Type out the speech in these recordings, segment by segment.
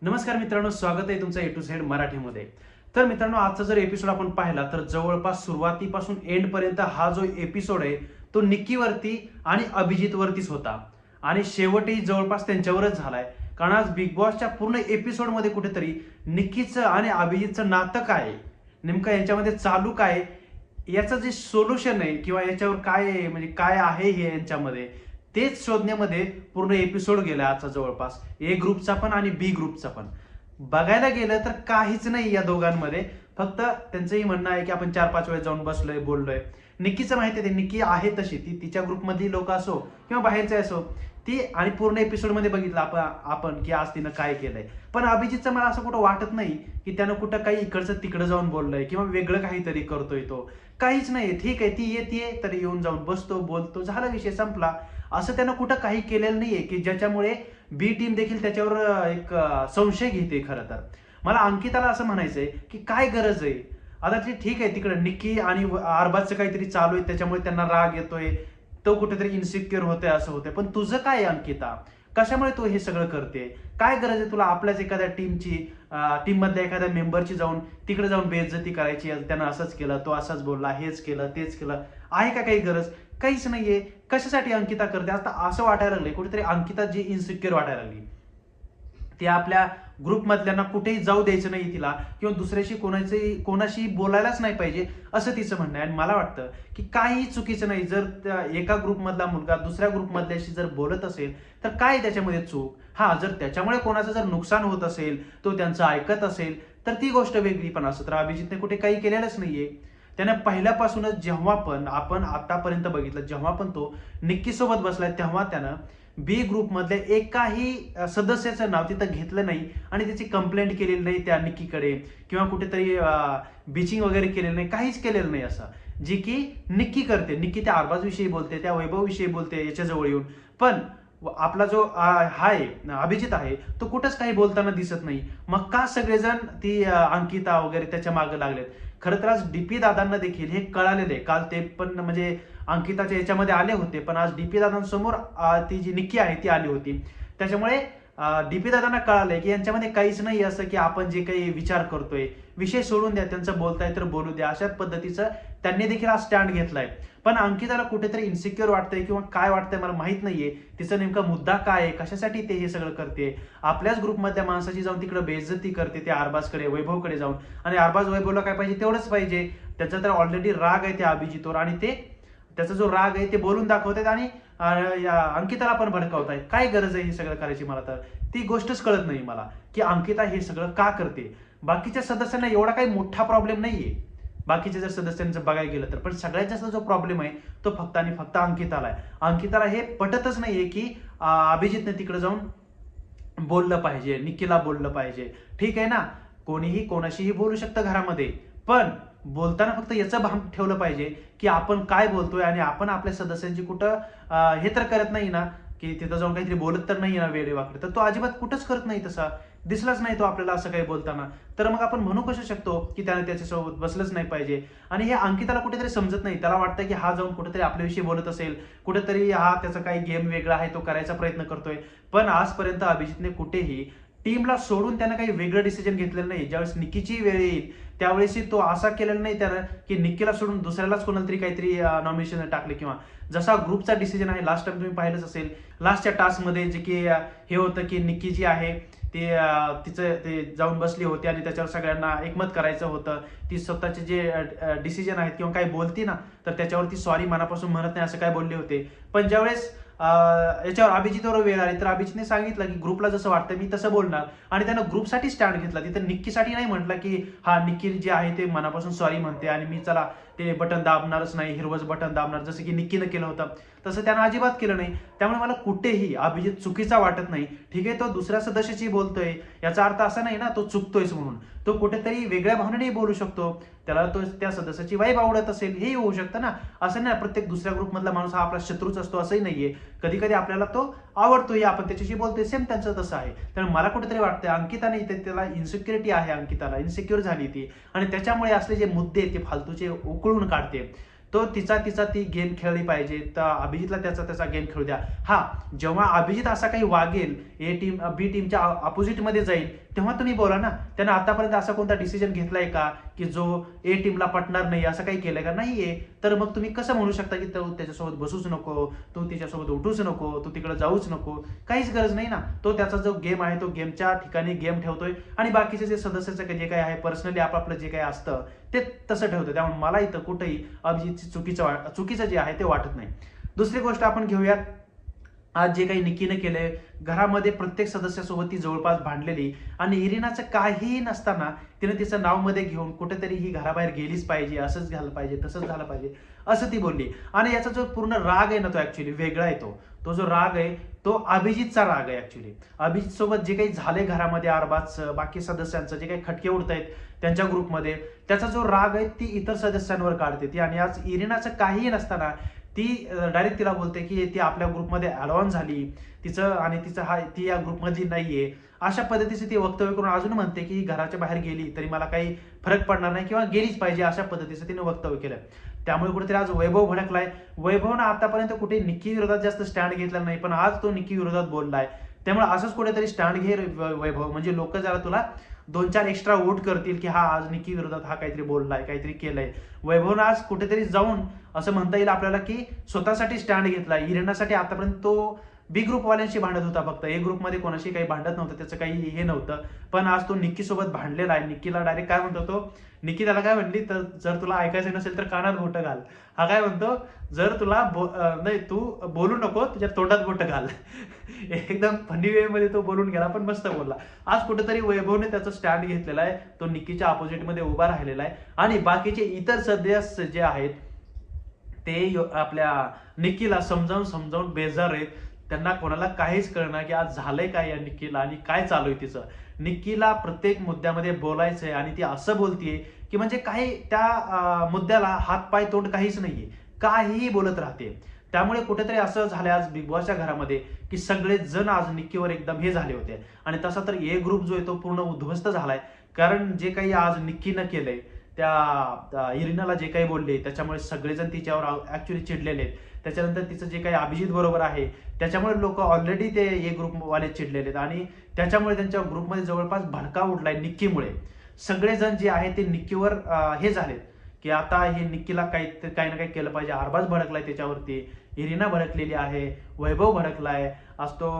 नमस्कार मित्रांनो, स्वागत आहे तुमचं ए टू झेड मराठीमध्ये. तर मित्रांनो, आजचा जर एपिसोड आपण पाहिला तर जवळपास सुरुवातीपासून एंड पर्यंत हा जो एपिसोड आहे तो निक्कीवरती आणि अभिजितवरतीच होता आणि शेवटही जवळपास त्यांच्यावरच झालाय. कारण आज बिग बॉसच्या पूर्ण एपिसोडमध्ये कुठेतरी निक्कीचं आणि अभिजितचं नातं काय आहे, नेमकं यांच्यामध्ये चालू काय आहे, याचं जे सोल्युशन आहे किंवा याच्यावर काय आहे, म्हणजे काय आहे हे यांच्यामध्ये, तेच शोधण्यामध्ये पूर्ण एपिसोड गेला आजचा. जवळपास ए ग्रुपचा पण आणि बी ग्रुपचा पण बघायला गेलं तर काहीच नाही या दोघांमध्ये. फक्त त्यांचंही म्हणणं आहे की आपण 4-5 वेळेस जाऊन बसलोय, बोललोय. निक्कीचं माहिती आहे, निक्की आहे तशी, ती तिच्या ग्रुपमधली लोक असो किंवा बाहेरचे असो, ती आणि पूर्ण एपिसोडमध्ये बघितलं आपण की आज तिनं काय केलंय. पण अभिजितचं मला असं कुठं वाटत नाही की त्यानं कुठं काही इकडचं तिकडं जाऊन बोललंय किंवा वेगळं काहीतरी करतोय. तो काहीच नाही. ठीक आहे, ती येते तर येऊन जाऊन बसतो, बोलतो, झाला विषय संपला. असं त्यानं कुठं काही केलेलं नाहीये की ज्याच्यामुळे बी टीम देखील त्याच्यावर एक संशय घेते. खरं तर मला अंकिताला असं म्हणायचंय की काय गरज आहे आता. ती ठीक आहे, तिकडे निक्की आणि अरबाजचं काहीतरी चालू आहे, त्याच्यामुळे त्यांना राग येतोय, तो कुठेतरी इन्सिक्युअर होतोय, असं होतंय. पण तुझं काय आहे अंकिता? कशामुळे तू हे सगळं करते? काय गरज आहे तुला आपल्याच एखाद्या टीम मधल्या एखाद्या मेंबरची जाऊन तिकडे जाऊन बेइज्जती करायची? त्यानं असंच केलं, तो असाच बोलला, हेच केलं, तेच केलं. आहे का काही गरज? काहीच नाहीये. कशासाठी अंकिता करते? आता असं वाटायला लागले कुठेतरी अंकिता जी इन्सिक्युअर वाटायला लागली. ती आपल्या ग्रुपमधल्यांना कुठेही जाऊ द्यायचं नाही तिला, किंवा दुसऱ्याशी कोणाशी बोलायलाच नाही पाहिजे, असं तिचं म्हणणं आहे. आणि मला वाटतं की काहीही चुकीचं नाही. जर एका ग्रुपमधला मुलगा दुसऱ्या ग्रुपमधल्याशी जर बोलत असेल तर काय त्याच्यामध्ये चूक? हा, जर त्याच्यामुळे कोणाचं जर नुकसान होत असेल, तो त्यांचं ऐकत असेल, तर ती गोष्ट वेगळी. पण असं तर अभिजितने कुठे काही केलेलंच नाहीये. त्याने पहिल्यापासूनच जेव्हा पण आपण आतापर्यंत बघितलं, जेव्हा पण तो निक्की सोबत बसलाय, तेव्हा त्यानं बी ग्रुपमधल्या एकाही सदस्याचं नाव तिथं घेतलं नाही आणि त्याची कंप्लेंट केलेली नाही त्या निक्कीकडे, किंवा कुठेतरी बिचिंग वगैरे केलेलं नाही, काहीच केलेलं नाही असं, जी की निक्की करते. निक्की त्या अरबाज विषयी बोलते, त्या वैभव विषयी बोलते याच्या जवळ येऊन. पण आपला जो आहे अभिजित आहे, तो कुठंच काही बोलताना दिसत नाही. मग का सगळेजण ती अंकिता वगैरे त्याच्या मागे लागलेत? खरं तर आज डीपी दादांना देखील हे कळालेलं आहे. काल ते पण म्हणजे अंकिताच्या याच्यामध्ये आले होते, पण आज डीपी दादांसमोर ती जी निक्की आहे ती आली होती. त्याच्यामुळे डीपी दादांना कळालंय की यांच्यामध्ये काहीच नाही असं की आपण जे काही विचार करतोय, विषय सोडून द्या, त्यांचं बोलताय तर बोलू द्या, अशा पद्धतीचं त्यांनी देखील आज स्टँड घेतलाय. पण अंकिताला कुठेतरी इन्सिक्युअर वाटतंय किंवा काय वाटतंय मला माहित नाहीये. तिचा नेमका मुद्दा काय आहे, कशासाठी ते हे सगळं करते? आपल्याच ग्रुपमधल्या माणसाची जाऊन तिकडे बेइज्जती करते, त्या अरबाजकडे, वैभवकडे जाऊन. आणि अरबाज वैभवला काय पाहिजे? तेवढंच पाहिजे. त्याचा तर ऑलरेडी राग आहे त्या अभिजितवर, आणि ते त्याचा जो राग आहे ते बोलून दाखवतात आणि या अंकिताला पण भडकावतायत. काय गरज आहे हे सगळं करायची? मला तर ती गोष्टच कळत नाही मला की अंकिता हे सगळं का करते. बाकीच्या सदस्यांना एवढा काही मोठा प्रॉब्लेम नाहीये, बाकीच्या जर सदस्यांचं बघायला गेलं तर. पण सगळ्यात जास्त जो प्रॉब्लेम आहे तो फक्त आणि फक्त अंकिताला आहे. अंकिताला हे पटतच नाहीये की अभिजितने तिकडे जाऊन बोललं पाहिजे, निक्कीला बोललं पाहिजे. ठीक आहे ना, कोणीही कोणाशीही बोलू शकतं घरामध्ये, पण बोलताना फक्त याचं भान ठेवलं पाहिजे की आपण काय बोलतोय आणि आपण आपल्या सदस्यांची कुठं हे तर करत नाही ना, की तिथं जाऊन काहीतरी बोलत तर नाही ना वेडेवाकडे. तर तो अजिबात कुठंच करत नाही तसा, दिसलाच नाही तो आपल्याला असं काही बोलताना. तर मग आपण म्हणू कसं शकतो की त्याने त्याच्यासोबत बसलंच नाही पाहिजे? आणि हे अंकिताला कुठेतरी समजत नाही. त्याला वाटतं की हा जाऊन कुठेतरी आपल्याविषयी बोलत असेल, कुठेतरी हा त्याचा काही गेम वेगळा आहे, तो करायचा प्रयत्न करतोय. पण आजपर्यंत अभिजितने कुठेही टीमला सोडून त्यानं काही वेगळं डिसिजन घेतलेलं नाही. ज्यावेळेस निक्कीची वेळ येईल त्यावेळेसही तो असा केलेला नाही त्यानं की निक्कीला सोडून दुसऱ्यालाच कोणाला तरी काहीतरी नॉमिनेशन टाकले. किंवा जसा ग्रुपचा डिसिजन आहे, लास्ट टाइम तुम्ही पाहिलंच असेल, लास्टच्या टास्कमध्ये जे की हे होतं की निक्की जी आहे ते तिचं ते जाऊन बसली होती आणि त्याच्यावर सगळ्यांना एकमत करायचं होतं. ती स्वतःचे जे डिसिजन आहेत किंवा काही बोलती ना, तर त्याच्यावरती सॉरी मनापासून म्हणत नाही असं काय बोलले होते. पण ज्यावेळेस याच्यावर अभिजितवर वेळ आली तर अभिजितने सांगितलं की ग्रुपला जसं वाटतं मी तसं बोलणार, आणि त्यानं ग्रुपसाठी स्टँड घेतला. तिथं निक्कीसाठी नाही म्हटलं की हा निक्की जे आहे ते मनापासून सॉरी म्हणते आणि मी चला ते बटन दाबणारच नाही, हिरवंच बटन दाबणार, जसं की निक्कीनं केलं होतं. तसं त्यानं अजिबात केलं नाही. त्यामुळे मला कुठेही अभिजित चुकीचा वाटत नाही. ठीक आहे, तो दुसऱ्या सदस्याची बोलतोय, याचा अर्थ असा नाही ना तो चुकतोयच म्हणून. तो कुठेतरी वेगळ्या भावनेने बोलू शकतो. त्याला तो त्या सदस्याची वाईब आवडत असेल, हेही होऊ शकतं ना. असं नाही प्रत्येक दुसऱ्या ग्रुपमधला माणूस हा आपला शत्रूच असतो असंही नाहीये. कधी कधी आपल्याला तो आवडतोय, आपण त्याच्याशी बोलतोय, सेम त्यांचं तसं आहे. त्यामुळे मला कुठेतरी वाटतं अंकिता नाही, त्याला इन्सिक्युरिटी आहे, अंकिताला इन्सिक्युअर झाली ती, आणि त्याच्यामुळे असले जे मुद्दे ते फालतूचे उकळून काढते. तो तिचा ती गेम खेळली पाहिजे, तर अभिजितला त्याचा गेम खेळू द्या. हा, जेव्हा अभिजित असा काही वागेल, ए टीम बी टीमच्या अपोजिट मध्ये जाईल, तेव्हा तुम्ही बोला ना. त्यानं आतापर्यंत असा कोणता डिसिजन घेतलाय का की जो ए टीमला पटणार नाही, असं काही केलंय का? नाहीये. तर मग तुम्ही कसं म्हणू शकता की तो त्याच्यासोबत बसूच नको, तू तिच्यासोबत उठूच नको, तू तिकडे जाऊच नको? काहीच गरज नाही ना. तो त्याचा जो गेम आहे तो गेमच्या ठिकाणी गेम ठेवतोय आणि बाकीचे जे सदस्याचं जे काही आहे पर्सनली आपापलं जे काही असतं ते तसं ठेवतं. त्यामुळे मला इथं कुठेही अभिजितची चुकीचं जे आहे ते वाटत नाही. दुसरी गोष्ट आपण घेऊयात, आज जे काही निक्कीने केलंय, घरामध्ये प्रत्येक सदस्यासोबत ती जवळपास भांडलेली आणि इरिनाचं काहीही नसताना तिने तिचं नाव मध्ये घेऊन कुठेतरी ही घराबाहेर गेलीच पाहिजे, असंच झालं पाहिजे, तसंच झालं पाहिजे, असं ती बोलली. आणि याचा जो पूर्ण राग आहे ना तो ऍक्च्युली वेगळा आहे. तो जो राग आहे तो अभिजितचा राग आहे. ऍक्च्युली अभिजित सोबत जे काही झाले घरामध्ये आरबाजचं, बाकी सदस्यांचं जे काही खटके उडतायत त्यांच्या ग्रुपमध्ये, त्याचा जो राग आहे ती इतर सदस्यांवर काढते ती. आणि आज इरिनाचं काहीही नसताना ती डायरेक्ट तिला बोलते की ती आपल्या ग्रुपमध्ये ऍडव्हान्स झाली, ती या ग्रुपमधली नाहीये, अशा पद्धतीचे ती वक्तव्य करून अजून म्हणते की घराच्या बाहेर गेली तरी मला काही फरक पडणार नाही किंवा गेलीच पाहिजे, अशा पद्धतीचं तिने वक्तव्य केलं. त्यामुळे कुठेतरी आज वैभव भडकलाय. वैभवनं आतापर्यंत कुठे निक्की विरोधात जास्त स्टँड घेतला नाही, पण आज तो निक्की विरोधात बोललाय. त्यामुळे असंच कुठेतरी स्टँड घे वैभव, म्हणजे लोक जरा तुला 2-4 एक्स्ट्रा वोट करतील की हा आज निक्की विरोधात हा काहीतरी बोललाय, काहीतरी केलंय. वैभवनं आज कुठेतरी जाऊन असं म्हणता येईल आपल्याला की स्वतःसाठी स्टँड घेतलाय. इरिनासाठी आतापर्यंत तो बी ग्रुपवाल्यांशी भांडत होता, फक्त ए ग्रुपमध्ये कोणाशी काही भांडत नव्हतं, त्याचं काही हे नव्हतं. पण आज तो निक्की सोबत भांडलेला आहे. निक्कीला डायरेक्ट काय म्हणतो तो, निक्की त्याला काय म्हणली, तर जर तुला ऐकायचं नसेल तर कानात बोटं घाल. हा काय म्हणतो, जर तुला नाही तू बोलू नको, तुझ्या तोंडात बोटं घाल. एकदम फनी वे मध्ये तो बोलून गेला, पण मस्त बोलला. आज कुठेतरी वैभवने त्याचा स्टँड घेतलेला आहे, तो निक्कीच्या अपोजिट मध्ये उभा राहिलेला आहे. आणि बाकीचे इतर सदस्य जे आहेत ते आपल्या निक्कीला समजावून बेजार आहेत. त्यांना कोणाला काहीच कळणार की आज झालंय काय या निक्कीला आणि काय चालू आहे तिचं. निक्कीला प्रत्येक मुद्द्यामध्ये बोलायचंय आणि ती असं बोलतीये की म्हणजे काही त्या मुद्द्याला हात पाय तोंड काहीच नाहीये, काहीही बोलत राहते. त्यामुळे कुठेतरी असं झालं आज बिग बॉसच्या घरामध्ये की सगळे जण आज निक्कीवर एकदम हे झाले होते. आणि तसा तर ए ग्रुप जो आहे तो पूर्ण उद्ध्वस्त झालाय. कारण जे काही आज निक्कीनं केलंय, त्या इरिनाला जे काही बोलले त्याच्यामुळे सगळेजण तिच्यावर ऍक्च्युली चिडलेले आहेत. त्याच्यानंतर तिचं जे काही अभिजित बरोबर आहे त्याच्यामुळे लोक ऑलरेडी ते ए ग्रुपवाले चिडलेले आहेत आणि त्याच्यामुळे त्यांच्या ग्रुपमध्ये जवळपास भडका उडलाय निक्कीमुळे. सगळेजण जे आहे ते निक्कीवर हे झालेत की आता हे निक्कीला काही ना काही केलं पाहिजे. अरबाज भडकलाय त्याच्यावरती, इरिना भडकलेली आहे, वैभव भडकलाय. आज तो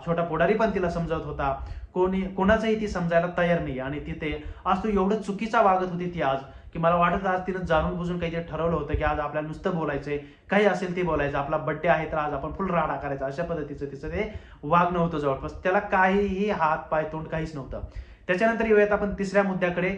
छोटा पोडारी पण तिला समजावत होता, कोणाचंही ती समजायला तयार नाही. आणि तिथे आज तू एवढं चुकीचा वागत होती ती आज, की मला वाटत आज तिनं जाणून बुजून काहीतरी ठरवलं होतं की आज आपल्याला नुसतं बोलायचंय, काही असेल ते बोलायचं, आपला बड्डे आहे तर आज आपण फुल राडा करायचा, अशा पद्धतीचं तिचं ते वागणं होतं जवळपास. त्याला काहीही हात पाय तोंड काहीच नव्हतं. त्याच्यानंतर येऊयात आपण तिसऱ्या मुद्द्याकडे.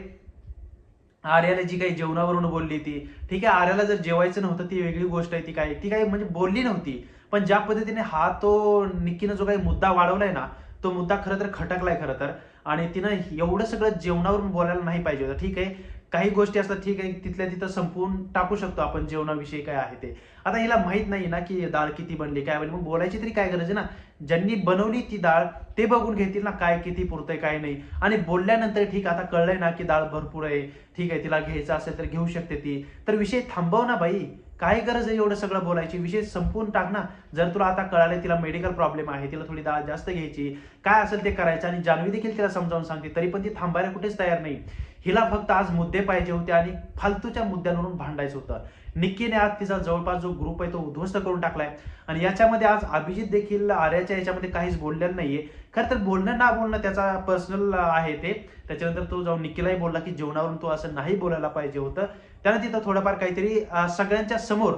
आर्याला जी काही जेवणावरून बोलली ती, ठीक आहे, आर्याला जर जेवायचं नव्हतं ती वेगळी गोष्ट आहे, ती काही म्हणजे बोलली नव्हती. पण ज्या पद्धतीने हा तो निक्कीनं जो काही मुद्दा वाढवलाय ना, तो मुद्दा खरं तर खटकलाय खरं तर. आणि तिनं एवढं सगळं जेवणावरून बोलायला नाही पाहिजे होतं. ठीक आहे, काही गोष्टी असतात, ठीक आहे, तिथल्या तिथं संपवून टाकू शकतो आपण जेवणाविषयी काय आहे ते. आता हिला माहित नाही ना की डाळ किती बनली, काय बनली, मग बोलायची तरी काय गरज आहे ना. ज्यांनी बनवली ती डाळ ते बघून घेतील ना काय किती पुरतंय काय नाही. आणि बोलल्यानंतर ठीक आता कळलंय ना की डाळ भरपूर आहे, ठीक आहे, तिला घ्यायचं असेल तर घेऊ शकते ती, तर विषय थांबव ना बाई. काय गरज आहे एवढं सगळं बोलायची, विषय संपवून टाक ना. जर तुला आता कळालं तिला मेडिकल प्रॉब्लेम आहे, तिला थोडी डाळ जास्त घ्यायची, काय असेल ते करायचं. आणि जान्हवी देखील तिला समजावून सांगते, तरी पण ती थांबायला कुठेच तयार नाही. हिला फक्त आज मुद्दे पाहिजे होते आणि फालतूच्या मुद्द्यांवरून भांडायचं होतं. निक्कीने आज तिचा जवळपास जो ग्रुप आहे तो उद्ध्वस्त करून टाकलाय. आणि याच्यामध्ये आज अभिजित देखील आर्याच्या याच्यामध्ये काहीच बोललेलं नाहीये. खरं तर बोलणं ना बोलणं त्याचा पर्सनल आहे ते. त्याच्यानंतर तो जाऊन निक्कीलाही बोलला की जेवणावरून तो असं नाही बोलायला पाहिजे होतं. त्यानं तिथं थोडंफार काहीतरी सगळ्यांच्या समोर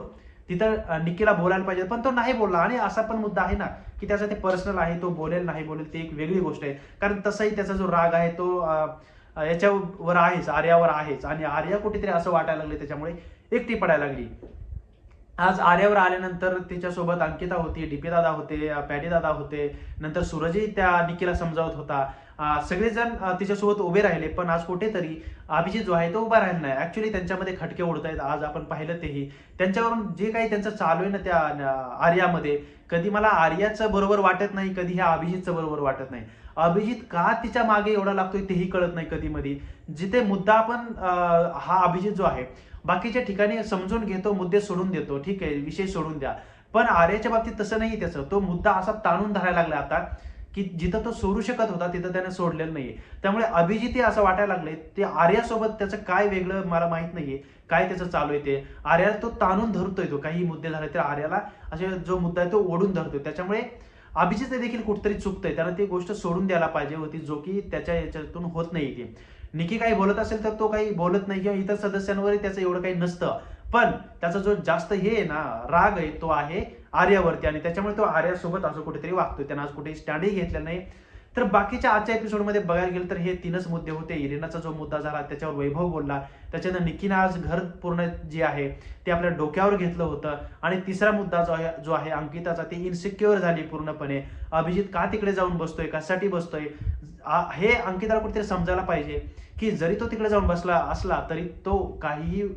तिथं निक्कीला बोलायला पाहिजे, पण तो नाही बोलला. आणि असा पण मुद्दा आहे ना की त्याचा ते पर्सनल आहे, तो बोलेल नाही बोलेल ते एक वेगळी गोष्ट आहे. कारण तसाही त्याचा जो राग आहे तो याच्यावर आहेच, आर्यावर आहेच. आणि आर्या कुठेतरी असं वाटायला लागले त्याच्यामुळे एकटी पडायला लागली. आज आर्यावर आल्यानंतर तिच्यासोबत अंकिता होती, डीपी दादा होते, पॅटी दादा होते, नंतर सूरजही त्या निक्कीला समजावत होता. सगळेजण तिच्यासोबत उभे राहिले. पण आज कुठेतरी अभिजित जो आहे तो उभा राहिला नाही. ऍक्च्युली त्यांच्यामध्ये खटके उडत आहेत, आज आपण पाहिलं तेही. त्यांच्यावरून जे काही त्यांचं चालू आहे ना त्या आर्यामध्ये, कधी मला आर्याचं बरोबर वाटत नाही, कधी ह्या अभिजितचं बरोबर वाटत नाही. अभिजित का तिच्या मागे एवढा लागतोय तेही कळत नाही कधी मध्ये. जिथे मुद्दा आपण हा अभिजित जो आहे बाकीच्या ठिकाणी समजून घेतो, मुद्दे सोडून देतो, ठीक आहे, विषय सोडून द्या. पण आर्याच्या बाबतीत तसं नाही त्याचं. तो मुद्दा असा ताणून धरायला लागला आता की जिथं तो सोडू शकत होता तिथं त्याने सोडलेलं नाहीये. त्यामुळे अभिजित असं वाटायला लागले ते आर्यासोबत त्याचं काय वेगळं मला माहित नाहीये, काय त्याचं चालू आहे ते. आर्या तो ताणून धरतोय, तो काही मुद्दे झाले तर आर्याला असे जो मुद्दा आहे तो ओढून धरतोय. त्याच्यामुळे अभिजित देखील कुठेतरी चुकतंय, त्यानं ती गोष्ट सोडून द्यायला पाहिजे होती, जो की त्याच्या याच्यातून होत नाहीये ती. निकी काही बोलत असेल तर तो काही बोलत नाही किंवा इतर सदस्यांवरही त्याचं एवढं काही नसतं. पण त्याचा जो जास्त हे आहे ना, राग आहे तो आहे आर्यावरती आणि त्याच्यामुळे तो आर्यासोबत असं कुठेतरी वागतोय. त्यानं आज कुठेही स्टँडही घेतलेला नाही. तर बाकीच्या आजच्या एपिसोडमध्ये बघायला गेलं तर हे 3च मुद्दे होते. इरिनाचा जो मुद्दा झाला त्याच्यावर वैभव बोलला. त्याच्यानं निकीनं आज घर पूर्ण जे आहे ते आपल्या डोक्यावर घेतलं होतं. आणि तिसरा मुद्दा जो आहे अंकिताचा, ती इन्सिक्युअर झाली पूर्णपणे. अभिजित का तिकडे जाऊन बसतोय, कशासाठी बसतोय, हे अंकिताला कुठेतरी समजायला पाहिजे की जरी तो तिकडे जाऊन बसला असला तरी तो काहीही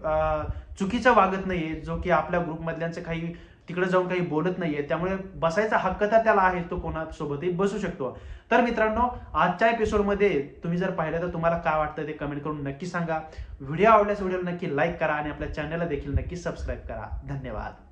चुकीचं वागत नाहीये, जो की आपल्या ग्रुपमधल्यांचं काही तिकडे जाऊन काही बोलत नाहीये. त्यामुळे बसायचा हक्क तर त्याला आहे, तो कोणासोबतही बसू शकतो. तर मित्रांनो, आजच्या एपिसोडमध्ये तुम्ही जर पाहिलं तर तुम्हाला काय वाटतं ते कमेंट करून नक्की सांगा. व्हिडिओ आवडल्यास व्हिडिओला नक्की लाईक करा आणि आपल्या चॅनलला देखील नक्की सबस्क्राईब करा. धन्यवाद.